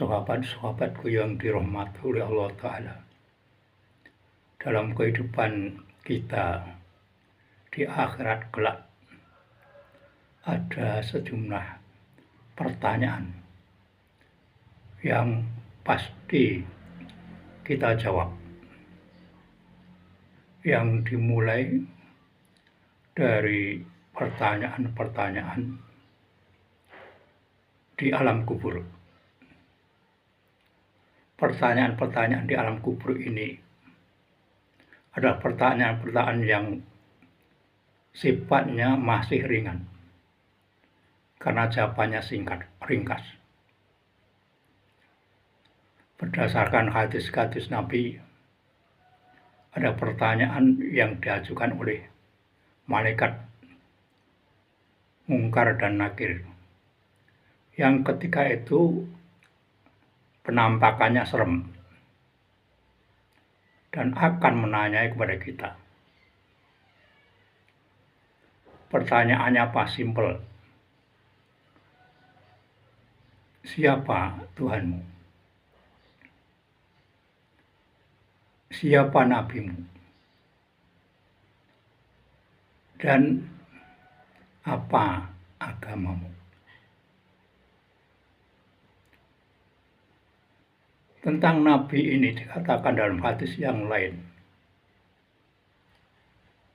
sahabat-sahabatku yang dirahmati oleh Allah Ta'ala. Dalam kehidupan kita di akhirat kelak, ada sejumlah pertanyaan yang pasti kita jawab, yang dimulai dari pertanyaan-pertanyaan di alam kubur. Pertanyaan-pertanyaan di alam kubur ini adalah pertanyaan-pertanyaan yang sifatnya masih ringan, karena jawabannya singkat, ringkas. Berdasarkan hadis-hadis Nabi, ada pertanyaan yang diajukan oleh malaikat Mungkar dan Nakir, yang ketika itu penampakannya serem dan akan menanyai kepada kita. Pertanyaannya apa? Simpel. Siapa Tuhanmu? Siapa nabimu? Dan apa agamamu? Tentang nabi ini dikatakan dalam hadis yang lain,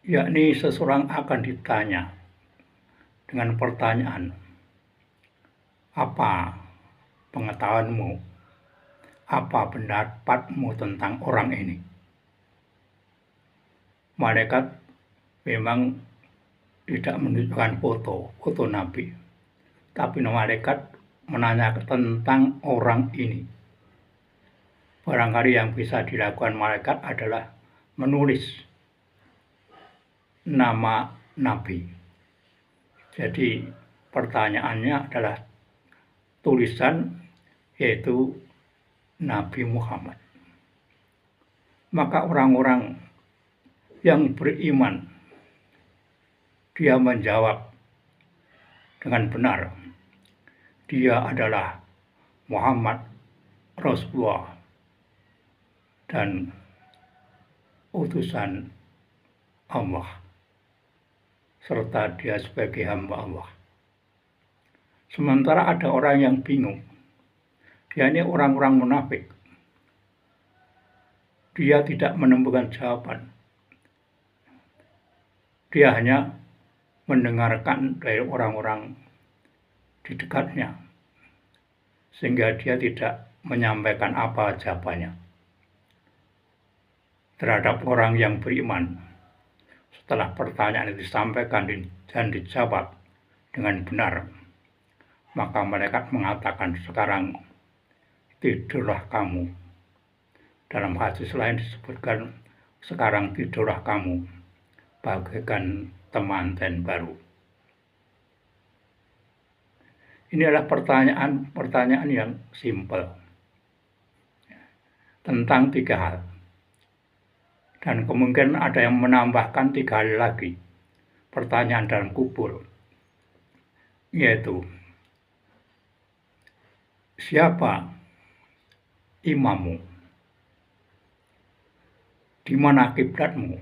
yakni seseorang akan ditanya dengan pertanyaan, apa pengetahuanmu, apa pendapatmu tentang orang ini? Malaikat memang tidak menunjukkan foto nabi, tapi malaikat menanyakan tentang orang ini. Barangkali yang bisa dilakukan malaikat adalah menulis nama nabi. Jadi pertanyaannya adalah tulisan, yaitu Nabi Muhammad. Maka orang-orang yang beriman, dia menjawab dengan benar, dia adalah Muhammad Rasulullah dan utusan Allah, serta dia sebagai hamba Allah. Sementara ada orang yang bingung, dia ini orang-orang munafik, dia tidak menemukan jawaban, dia hanya mendengarkan dari orang-orang di dekatnya, sehingga dia tidak menyampaikan apa jawabannya terhadap orang yang beriman. Setelah pertanyaan itu disampaikan dan dijawab dengan benar, maka malaikat mengatakan, sekarang tidurlah kamu. Dalam hadis lain disebutkan, sekarang tidurlah kamu bagaikan temanten baru. Ini adalah pertanyaan yang simpel tentang 3 hal. Dan kemungkinan ada yang menambahkan 3 hal lagi pertanyaan dalam kubur, yaitu siapa imammu, di mana kiblatmu,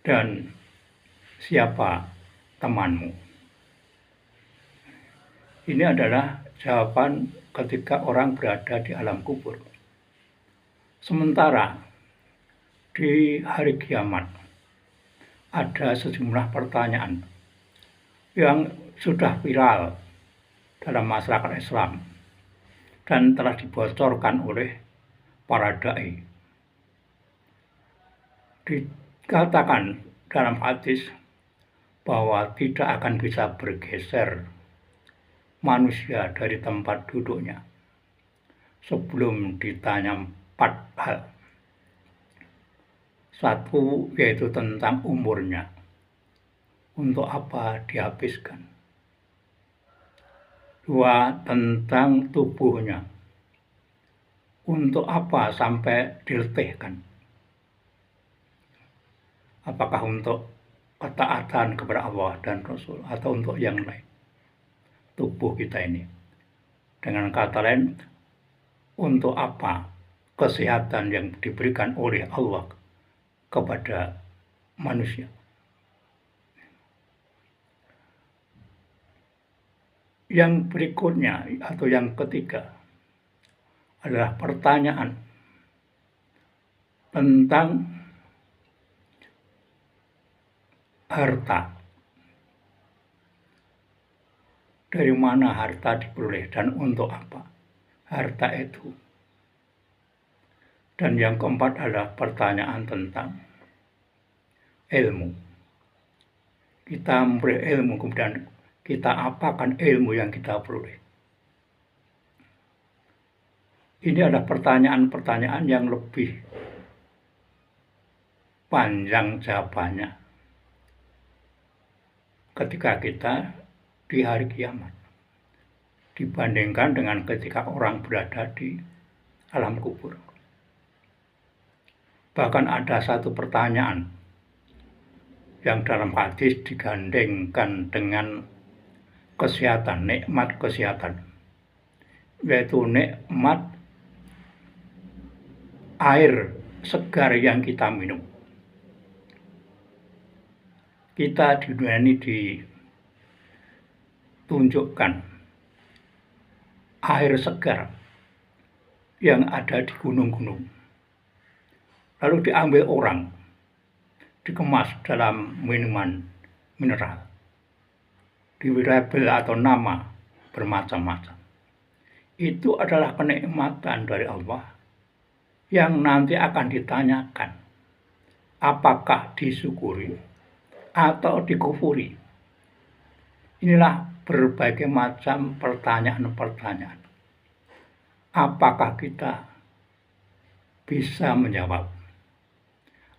dan siapa temanmu. Ini adalah jawaban ketika orang berada di alam kubur. Sementara di hari kiamat ada sejumlah pertanyaan yang sudah viral dalam masyarakat Islam dan telah dibocorkan oleh para dai. Dikatakan dalam hadis bahwa tidak akan bisa bergeser manusia dari tempat duduknya sebelum ditanya 4 hal. 1, yaitu tentang umurnya, untuk apa dihabiskan. 2, tentang tubuhnya, untuk apa sampai diletihkan. Apakah untuk ketaatan kepada Allah dan Rasul, atau untuk yang lain, tubuh kita ini. Dengan kata lain, untuk apa kesehatan yang diberikan oleh Allah kepada manusia? Yang berikutnya atau yang ketiga adalah pertanyaan tentang harta. Dari mana harta diperoleh dan untuk apa harta itu? Dan yang keempat adalah pertanyaan tentang ilmu. Kita memperoleh ilmu, kemudian kita apakan ilmu yang kita peroleh? Ini adalah pertanyaan-pertanyaan yang lebih panjang jawabannya ketika kita di hari kiamat dibandingkan dengan ketika orang berada di alam kubur. Bahkan ada satu pertanyaan yang dalam hadis digandengkan dengan kesehatan, nikmat kesehatan, yaitu nikmat air segar yang kita minum. Kita di dunia ini ditunjukkan air segar yang ada di gunung-gunung, lalu diambil orang, dikemas dalam minuman mineral, diberi label atau nama bermacam-macam. Itu adalah kenikmatan dari Allah yang nanti akan ditanyakan apakah disyukuri atau dikufuri. Inilah berbagai macam pertanyaan-pertanyaan. Apakah kita bisa menjawab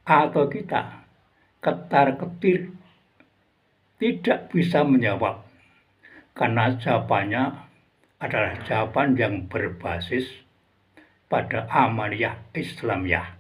atau kita ketar-ketir tidak bisa menjawab karena jawabannya adalah jawaban yang berbasis pada amaliyah Islamiyah.